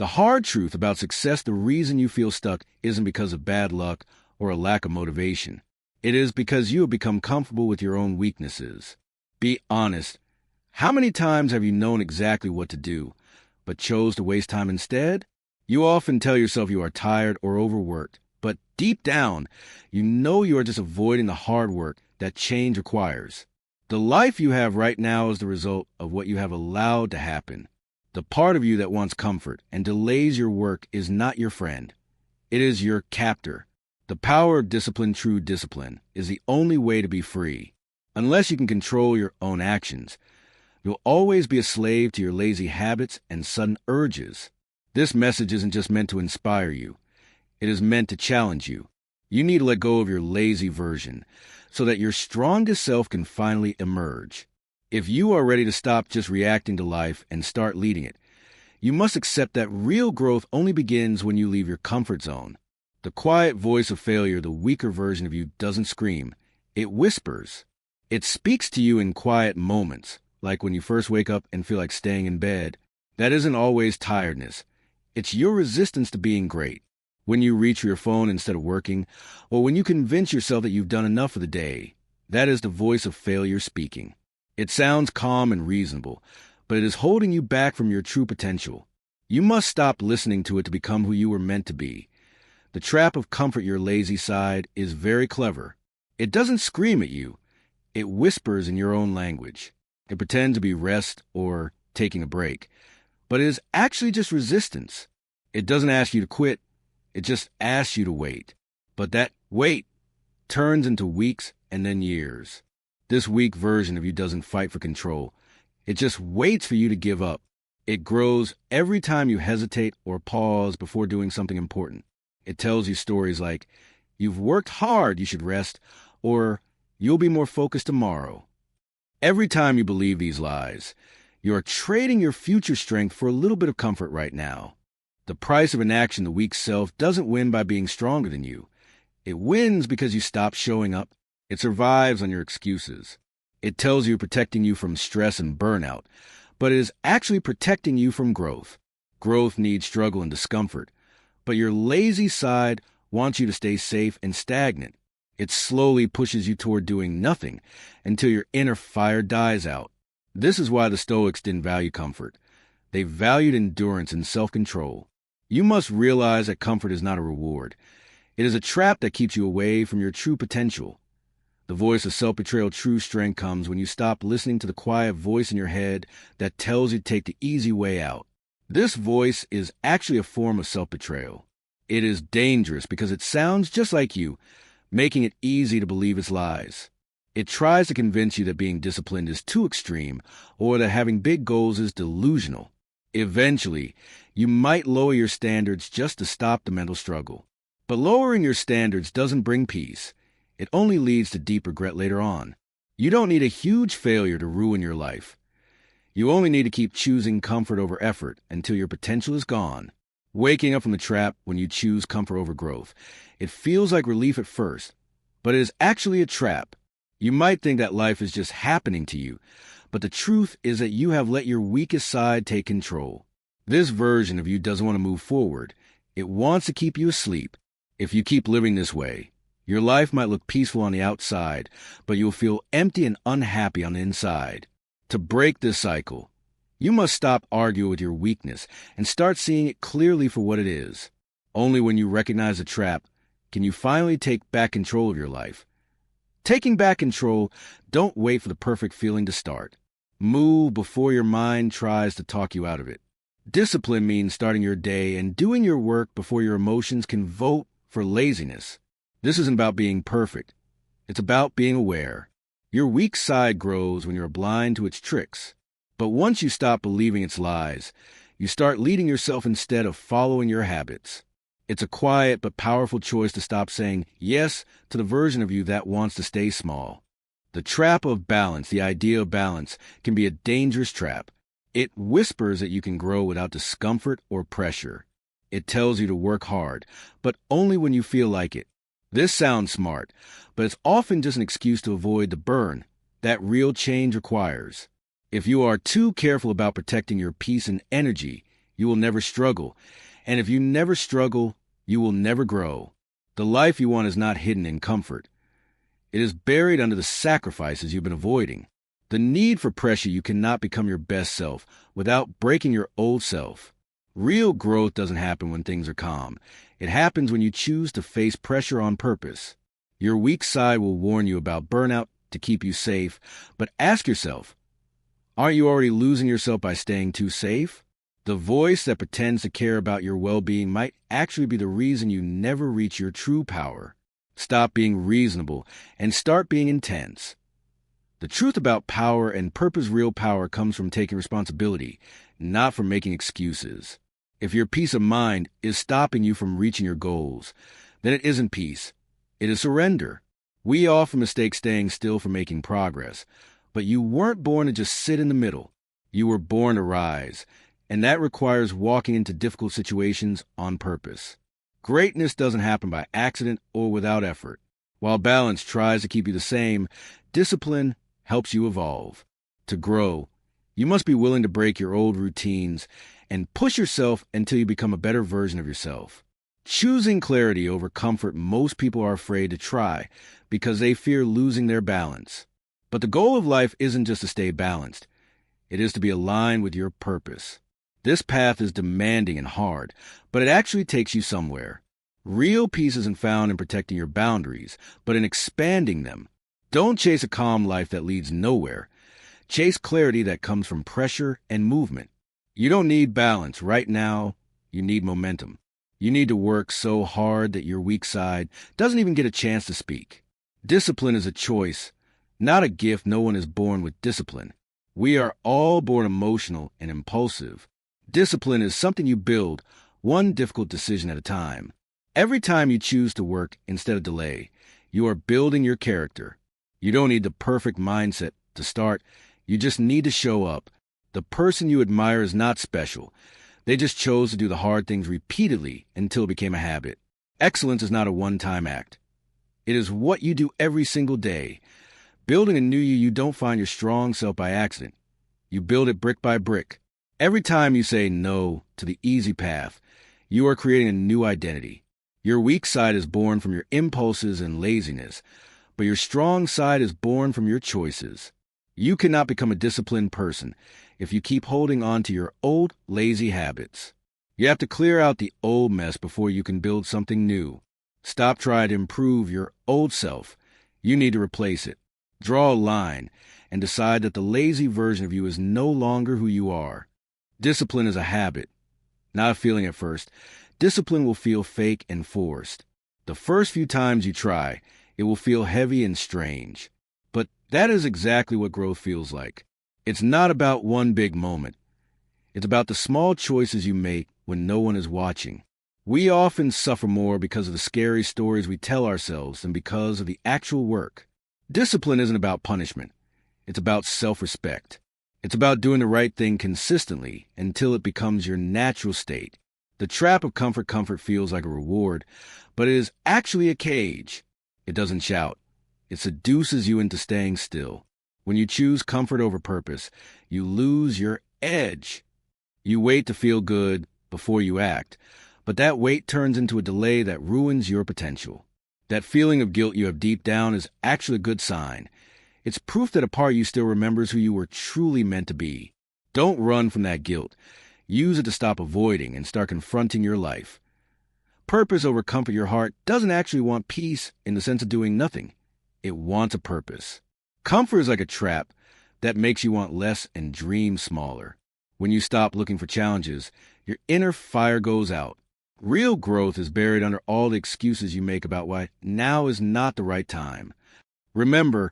The hard truth about success, the reason you feel stuck isn't because of bad luck or a lack of motivation. It is because you have become comfortable with your own weaknesses. Be honest. How many times have you known exactly what to do, but chose to waste time instead? You often tell yourself you are tired or overworked, but deep down, you know you are just avoiding the hard work that change requires. The life you have right now is the result of what you have allowed to happen. The part of you that wants comfort and delays your work is not your friend. It is your captor. The power of discipline, true discipline, is the only way to be free. Unless you can control your own actions, you'll always be a slave to your lazy habits and sudden urges. This message isn't just meant to inspire you. It is meant to challenge you. You need to let go of your lazy version so that your strongest self can finally emerge. If you are ready to stop just reacting to life and start leading it, you must accept that real growth only begins when you leave your comfort zone. The quiet voice of failure, the weaker version of you, doesn't scream. It whispers. It speaks to you in quiet moments, like when you first wake up and feel like staying in bed. That isn't always tiredness. It's your resistance to being great. When you reach for your phone instead of working, or when you convince yourself that you've done enough for the day, that is the voice of failure speaking. It sounds calm and reasonable, but it is holding you back from your true potential. You must stop listening to it to become who you were meant to be. The trap of comfort, your lazy side, is very clever. It doesn't scream at you. It whispers in your own language. It pretends to be rest or taking a break, but it is actually just resistance. It doesn't ask you to quit. It just asks you to wait. But that wait turns into weeks and then years. This weak version of you doesn't fight for control. It just waits for you to give up. It grows every time you hesitate or pause before doing something important. It tells you stories like, "You've worked hard, you should rest," or "You'll be more focused tomorrow." Every time you believe these lies, you are trading your future strength for a little bit of comfort right now. The price of inaction, the weak self, doesn't win by being stronger than you. It wins because you stop showing up. It survives on your excuses. It tells you protecting you from stress and burnout, but it is actually protecting you from growth. Growth needs struggle and discomfort, but your lazy side wants you to stay safe and stagnant. It slowly pushes you toward doing nothing until your inner fire dies out. This is why the Stoics didn't value comfort. They valued endurance and self-control. You must realize that comfort is not a reward. It is a trap that keeps you away from your true potential. The voice of self-betrayal, true strength, comes when you stop listening to the quiet voice in your head that tells you to take the easy way out. This voice is actually a form of self-betrayal. It is dangerous because it sounds just like you, making it easy to believe its lies. It tries to convince you that being disciplined is too extreme or that having big goals is delusional. Eventually, you might lower your standards just to stop the mental struggle. But lowering your standards doesn't bring peace. It only leads to deep regret later on. You don't need a huge failure to ruin your life. You only need to keep choosing comfort over effort until your potential is gone. Waking up from the trap when you choose comfort over growth. It feels like relief at first, but it is actually a trap. You might think that life is just happening to you, but the truth is that you have let your weakest side take control. This version of you doesn't want to move forward. It wants to keep you asleep. If you keep living this way, your life might look peaceful on the outside, but you'll feel empty and unhappy on the inside. To break this cycle, you must stop arguing with your weakness and start seeing it clearly for what it is. Only when you recognize the trap can you finally take back control of your life. Taking back control, don't wait for the perfect feeling to start. Move before your mind tries to talk you out of it. Discipline means starting your day and doing your work before your emotions can vote for laziness. This isn't about being perfect. It's about being aware. Your weak side grows when you're blind to its tricks. But once you stop believing its lies, you start leading yourself instead of following your habits. It's a quiet but powerful choice to stop saying yes to the version of you that wants to stay small. The trap of balance, the idea of balance, can be a dangerous trap. It whispers that you can grow without discomfort or pressure. It tells you to work hard, but only when you feel like it. This sounds smart, but it's often just an excuse to avoid the burn that real change requires. If you are too careful about protecting your peace and energy, you will never struggle. And if you never struggle, you will never grow. The life you want is not hidden in comfort. It is buried under the sacrifices you've been avoiding. The need for pressure. You cannot become your best self without breaking your old self. Real growth doesn't happen when things are calm. It happens when you choose to face pressure on purpose. Your weak side will warn you about burnout to keep you safe, but ask yourself, aren't you already losing yourself by staying too safe? The voice that pretends to care about your well-being might actually be the reason you never reach your true power. Stop being reasonable and start being intense. The truth about power and purpose, real power, comes from taking responsibility, not from making excuses. If your peace of mind is stopping you from reaching your goals, then it isn't peace. It is surrender. We often mistake staying still for making progress, but you weren't born to just sit in the middle. You were born to rise, and that requires walking into difficult situations on purpose. Greatness doesn't happen by accident or without effort. While balance tries to keep you the same, discipline helps you evolve. To grow, you must be willing to break your old routines and push yourself until you become a better version of yourself. Choosing clarity over comfort, most people are afraid to try because they fear losing their balance. But the goal of life isn't just to stay balanced. It is to be aligned with your purpose. This path is demanding and hard, but it actually takes you somewhere. Real peace isn't found in protecting your boundaries, but in expanding them. Don't chase a calm life that leads nowhere. Chase clarity that comes from pressure and movement. You don't need balance right now. You need momentum. You need to work so hard that your weak side doesn't even get a chance to speak. Discipline is a choice, not a gift. No one is born with discipline. We are all born emotional and impulsive. Discipline is something you build, one difficult decision at a time. Every time you choose to work instead of delay, you are building your character. You don't need the perfect mindset to start. You just need to show up. The person you admire is not special. They just chose to do the hard things repeatedly until it became a habit. Excellence is not a one-time act. It is what you do every single day. Building a new you don't find your strong self by accident. You build it brick by brick. Every time you say no to the easy path, you are creating a new identity. Your weak side is born from your impulses and laziness, but your strong side is born from your choices. You cannot become a disciplined person if you keep holding on to your old, lazy habits. You have to clear out the old mess before you can build something new. Stop trying to improve your old self. You need to replace it. Draw a line and decide that the lazy version of you is no longer who you are. Discipline is a habit, not a feeling at first. Discipline will feel fake and forced. The first few times you try, it will feel heavy and strange. But that is exactly what growth feels like. It's not about one big moment. It's about the small choices you make when no one is watching. We often suffer more because of the scary stories we tell ourselves than because of the actual work. Discipline isn't about punishment. It's about self-respect. It's about doing the right thing consistently until it becomes your natural state. The trap of comfort feels like a reward, but it is actually a cage. It doesn't shout. It seduces you into staying still. When you choose comfort over purpose, you lose your edge. You wait to feel good before you act, but that wait turns into a delay that ruins your potential. That feeling of guilt you have deep down is actually a good sign. It's proof that a part of you still remembers who you were truly meant to be. Don't run from that guilt. Use it to stop avoiding and start confronting your life. Purpose over comfort. Your heart doesn't actually want peace in the sense of doing nothing. It wants a purpose. Comfort is like a trap that makes you want less and dream smaller. When you stop looking for challenges, your inner fire goes out. Real growth is buried under all the excuses you make about why now is not the right time. Remember,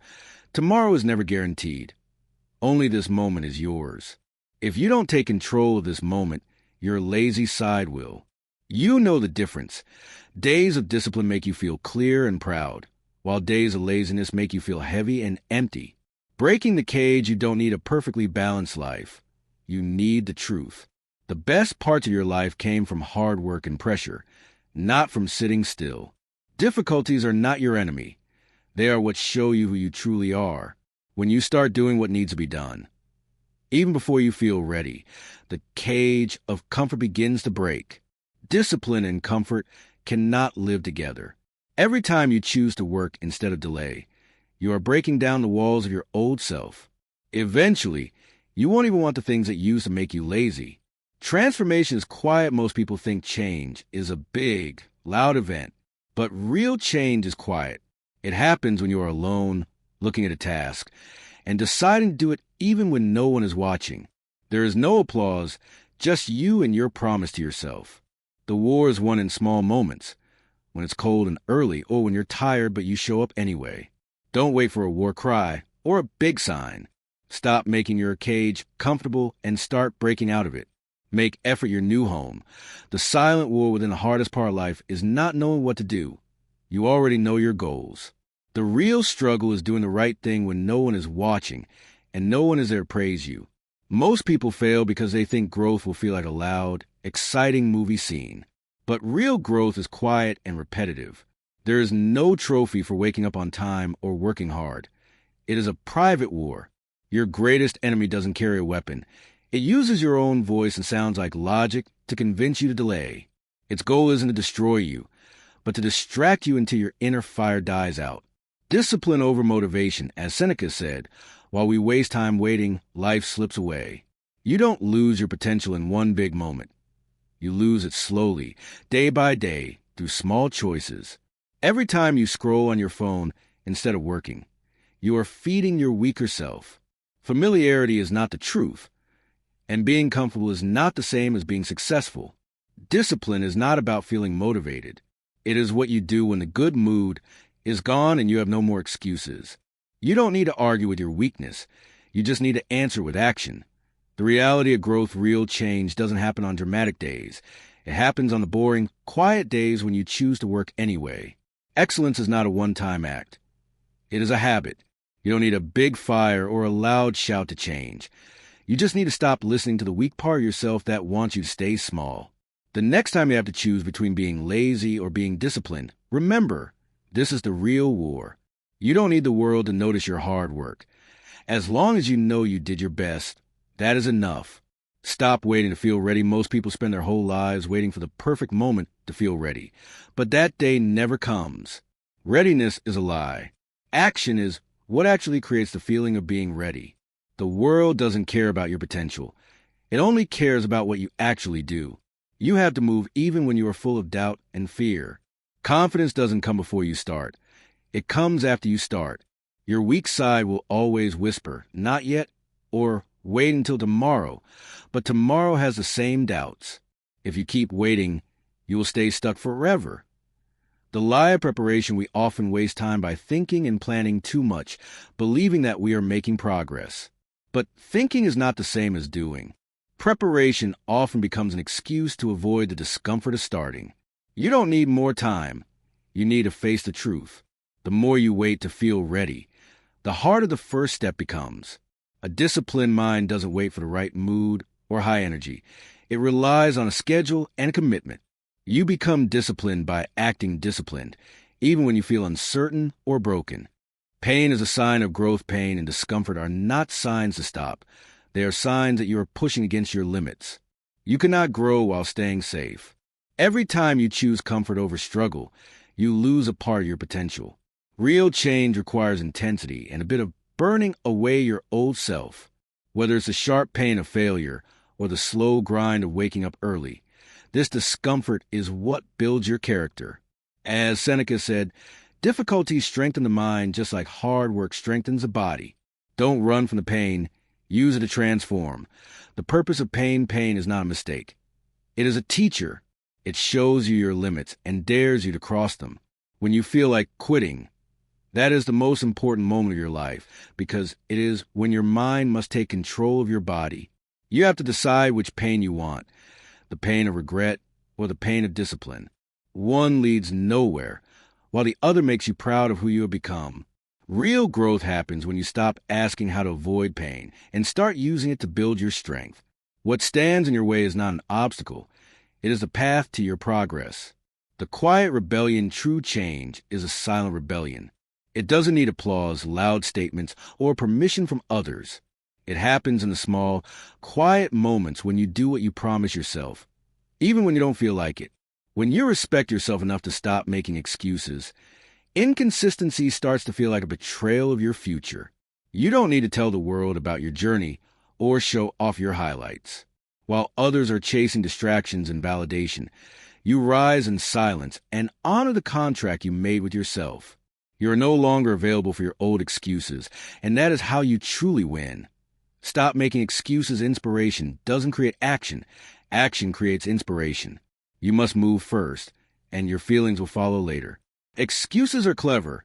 tomorrow is never guaranteed. Only this moment is yours. If you don't take control of this moment, your lazy side will. You know the difference. Days of discipline make you feel clear and proud, while days of laziness make you feel heavy and empty. Breaking the cage, you don't need a perfectly balanced life. You need the truth. The best parts of your life came from hard work and pressure, not from sitting still. Difficulties are not your enemy. They are what show you who you truly are when you start doing what needs to be done. Even before you feel ready, the cage of comfort begins to break. Discipline and comfort cannot live together. Every time you choose to work instead of delay, you are breaking down the walls of your old self. Eventually, you won't even want the things that used to make you lazy. Transformation is quiet. Most people think change is a big, loud event. But real change is quiet. It happens when you are alone, looking at a task, and deciding to do it even when no one is watching. There is no applause, just you and your promise to yourself. The war is won in small moments, when it's cold and early, or when you're tired but you show up anyway. Don't wait for a war cry or a big sign. Stop making your cage comfortable and start breaking out of it. Make effort your new home. The silent war within the hardest part of life is not knowing what to do. You already know your goals. The real struggle is doing the right thing when no one is watching and no one is there to praise you. Most people fail because they think growth will feel like a loud, exciting movie scene. But real growth is quiet and repetitive. There is no trophy for waking up on time or working hard. It is a private war. Your greatest enemy doesn't carry a weapon. It uses your own voice and sounds like logic to convince you to delay. Its goal isn't to destroy you, but to distract you until your inner fire dies out. Discipline over motivation, as Seneca said, while we waste time waiting, life slips away. You don't lose your potential in one big moment. You lose it slowly, day by day, through small choices. Every time you scroll on your phone instead of working, you are feeding your weaker self. Familiarity is not the truth, and being comfortable is not the same as being successful. Discipline is not about feeling motivated. It is what you do when the good mood is gone and you have no more excuses. You don't need to argue with your weakness. You just need to answer with action. The reality of growth, real change, doesn't happen on dramatic days. It happens on the boring, quiet days when you choose to work anyway. Excellence is not a one-time act. It is a habit. You don't need a big fire or a loud shout to change. You just need to stop listening to the weak part of yourself that wants you to stay small. The next time you have to choose between being lazy or being disciplined, remember, this is the real war. You don't need the world to notice your hard work. As long as you know you did your best, that is enough. Stop waiting to feel ready. Most people spend their whole lives waiting for the perfect moment to feel ready. But that day never comes. Readiness is a lie. Action is what actually creates the feeling of being ready. The world doesn't care about your potential. It only cares about what you actually do. You have to move even when you are full of doubt and fear. Confidence doesn't come before you start. It comes after you start. Your weak side will always whisper, "Not yet," or "Wait until tomorrow." But tomorrow has the same doubts. If you keep waiting, you will stay stuck forever. The lie of preparation: we often waste time by thinking and planning too much, believing that we are making progress. But thinking is not the same as doing. Preparation often becomes an excuse to avoid the discomfort of starting. You don't need more time. You need to face the truth. The more you wait to feel ready, the harder the first step becomes. A disciplined mind doesn't wait for the right mood or high energy. It relies on a schedule and commitment. You become disciplined by acting disciplined, even when you feel uncertain or broken. Pain is a sign of growth. Pain and discomfort are not signs to stop. They are signs that you are pushing against your limits. You cannot grow while staying safe. Every time you choose comfort over struggle, you lose a part of your potential. Real change requires intensity and a bit of burning away your old self. Whether it's the sharp pain of failure or the slow grind of waking up early, this discomfort is what builds your character. As Seneca said, difficulties strengthen the mind just like hard work strengthens the body. Don't run from the pain. Use it to transform. The purpose of pain is not a mistake. It is a teacher. It shows you your limits and dares you to cross them. When you feel like quitting, that is the most important moment of your life, because it is when your mind must take control of your body. You have to decide which pain you want, the pain of regret or the pain of discipline. One leads nowhere, while the other makes you proud of who you have become. Real growth happens when you stop asking how to avoid pain and start using it to build your strength. What stands in your way is not an obstacle. It is the path to your progress. The quiet rebellion, true change, is a silent rebellion. It doesn't need applause, loud statements, or permission from others. It happens in the small, quiet moments when you do what you promise yourself, even when you don't feel like it. When you respect yourself enough to stop making excuses, inconsistency starts to feel like a betrayal of your future. You don't need to tell the world about your journey or show off your highlights. While others are chasing distractions and validation, you rise in silence and honor the contract you made with yourself. You are no longer available for your old excuses, and that is how you truly win. Stop making excuses. Inspiration doesn't create action. Action creates inspiration. You must move first, and your feelings will follow later. Excuses are clever.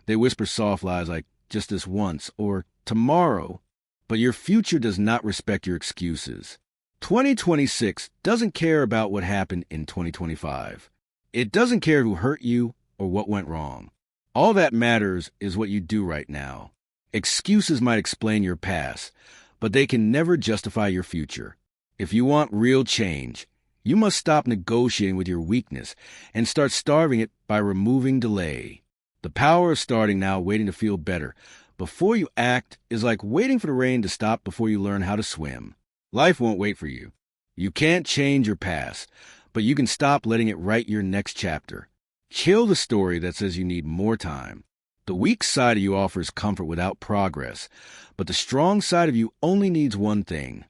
They whisper soft lies like, just this once, or tomorrow. But your future does not respect your excuses. 2026 doesn't care about what happened in 2025. It doesn't care who hurt you or what went wrong. All that matters is what you do right now. Excuses might explain your past, but they can never justify your future. If you want real change, you must stop negotiating with your weakness and start starving it by removing delay. The power of starting now, waiting to feel better before you act, is like waiting for the rain to stop before you learn how to swim. Life won't wait for you. You can't change your past, but you can stop letting it write your next chapter. Kill the story that says you need more time. The weak side of you offers comfort without progress, but the strong side of you only needs one thing: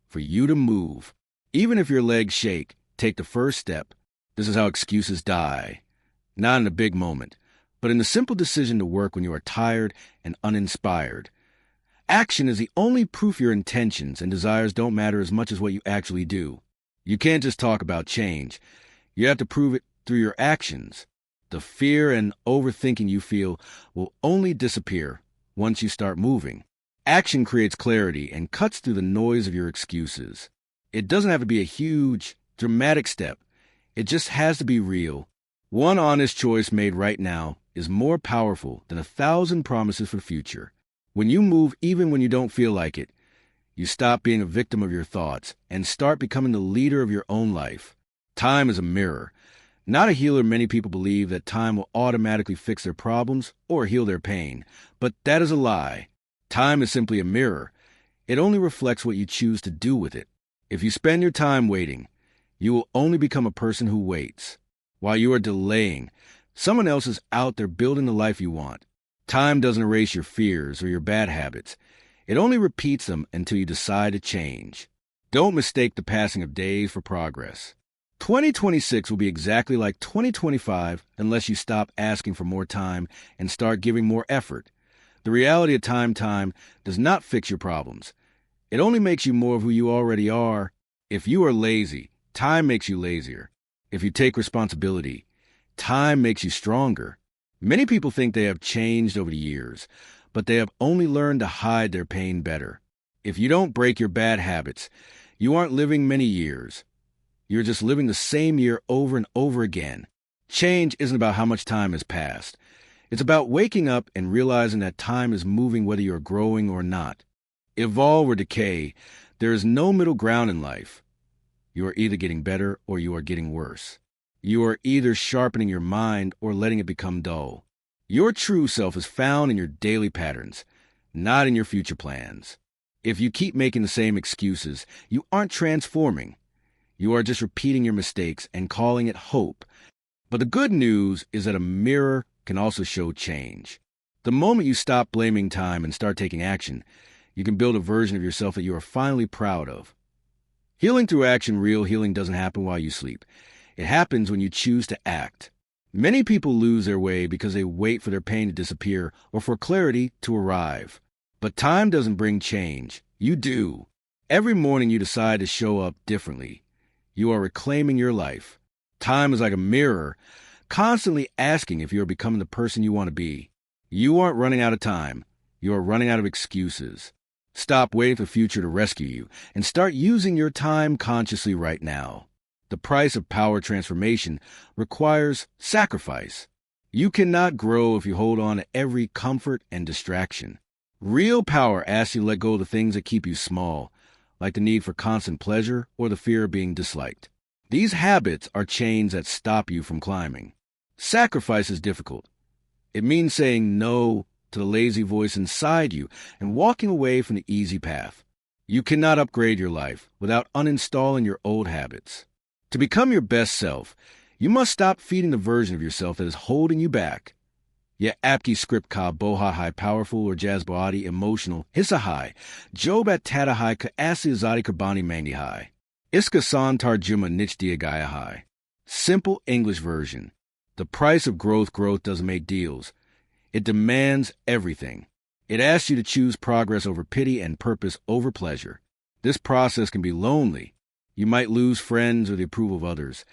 for you to move. Even if your legs shake, take the first step. This is how excuses die. Not in a big moment, but in the simple decision to work when you are tired and uninspired. Action is the only proof your intentions and desires don't matter as much as what you actually do. You can't just talk about change. You have to prove it through your actions. The fear and overthinking you feel will only disappear once you start moving. Action creates clarity and cuts through the noise of your excuses. It doesn't have to be a huge, dramatic step. It just has to be real. One honest choice made right now is more powerful than 1,000 promises for the future. When you move, even when you don't feel like it, you stop being a victim of your thoughts and start becoming the leader of your own life. Time is a mirror. Not a healer. Many people believe that time will automatically fix their problems or heal their pain, but that is a lie. Time is simply a mirror. It only reflects what you choose to do with it. If you spend your time waiting, you will only become a person who waits. While you are delaying, someone else is out there building the life you want. Time doesn't erase your fears or your bad habits. It only repeats them until you decide to change. Don't mistake the passing of days for progress. 2026 will be exactly like 2025 unless you stop asking for more time and start giving more effort. The reality of time does not fix your problems. It only makes you more of who you already are. If you are lazy, time makes you lazier. If you take responsibility, time makes you stronger. Many people think they have changed over the years, but they have only learned to hide their pain better. If you don't break your bad habits, you aren't living many years. You're just living the same year over and over again. Change isn't about how much time has passed. It's about waking up and realizing that time is moving whether you're growing or not. Evolve or decay, there is no middle ground in life. You are either getting better or you are getting worse. You are either sharpening your mind or letting it become dull. Your true self is found in your daily patterns, not in your future plans. If you keep making the same excuses, you aren't transforming. You are just repeating your mistakes and calling it hope. But the good news is that a mirror can also show change. The moment you stop blaming time and start taking action, you can build a version of yourself that you are finally proud of. Healing through action. Real healing doesn't happen while you sleep. It happens when you choose to act. Many people lose their way because they wait for their pain to disappear or for clarity to arrive. But time doesn't bring change. You do. Every morning you decide to show up differently. You are reclaiming your life. Time is like a mirror, constantly asking if you are becoming the person you want to be. You aren't running out of time. You are running out of excuses. Stop waiting for the future to rescue you and start using your time consciously right now. The price of power transformation requires sacrifice. You cannot grow if you hold on to every comfort and distraction. Real power asks you to let go of the things that keep you small, like the need for constant pleasure or the fear of being disliked. These habits are chains that stop you from climbing. Sacrifice is difficult. It means saying no to the lazy voice inside you and walking away from the easy path. You cannot upgrade your life without uninstalling your old habits. To become your best self, you must stop feeding the version of yourself that is holding you back. Ye apki script ka boha hai powerful or jazboadi emotional hissa hai, job at tata hai ka asi azadi karbani mandi hai. Iska san tarjuma nich diagaya hai. Simple English version. The price of growth doesn't make deals. It demands everything. It asks you to choose progress over pity and purpose over pleasure. This process can be lonely. You might lose friends or the approval of others,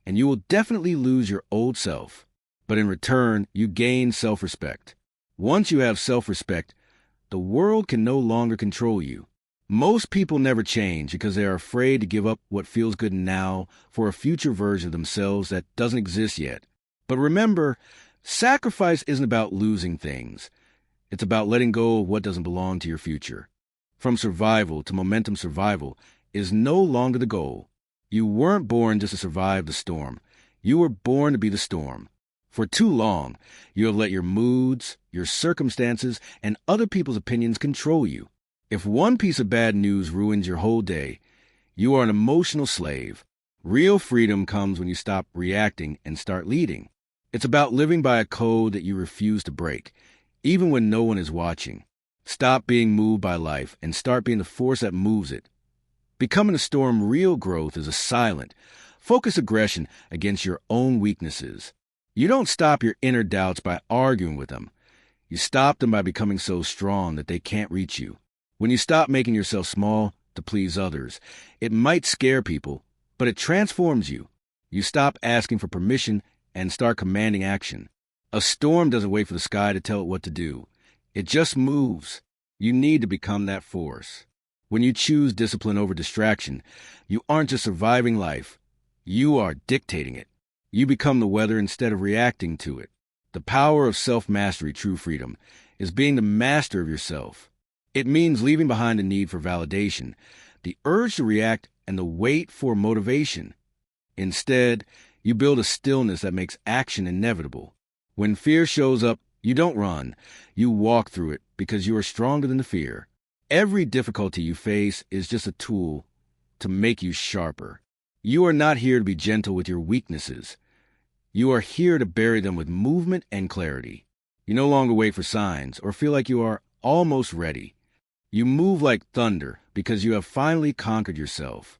and you will definitely lose your old self. But in return, you gain self-respect. Once you have self-respect, the world can no longer control you. Most people never change because they are afraid to give up what feels good now for a future version of themselves that doesn't exist yet. But remember, sacrifice isn't about losing things. It's about letting go of what doesn't belong to your future. From survival to momentum survival is no longer the goal. You weren't born just to survive the storm. You were born to be the storm. For too long, you have let your moods, your circumstances, and other people's opinions control you. If one piece of bad news ruins your whole day, you are an emotional slave. Real freedom comes when you stop reacting and start leading. It's about living by a code that you refuse to break, even when no one is watching. Stop being moved by life and start being the force that moves it. Becoming a storm, real growth is a silent, focused aggression against your own weaknesses. You don't stop your inner doubts by arguing with them. You stop them by becoming so strong that they can't reach you. When you stop making yourself small to please others, it might scare people, but it transforms you. You stop asking for permission and start commanding action. A storm doesn't wait for the sky to tell it what to do. It just moves. You need to become that force. When you choose discipline over distraction, you aren't just surviving life. You are dictating it. You become the weather instead of reacting to it. The power of self-mastery, true freedom, is being the master of yourself. It means leaving behind the need for validation, the urge to react, and the wait for motivation. Instead, you build a stillness that makes action inevitable. When fear shows up, you don't run. You walk through it because you are stronger than the fear. Every difficulty you face is just a tool to make you sharper. You are not here to be gentle with your weaknesses. You are here to bury them with movement and clarity. You no longer wait for signs or feel like you are almost ready. You move like thunder because you have finally conquered yourself.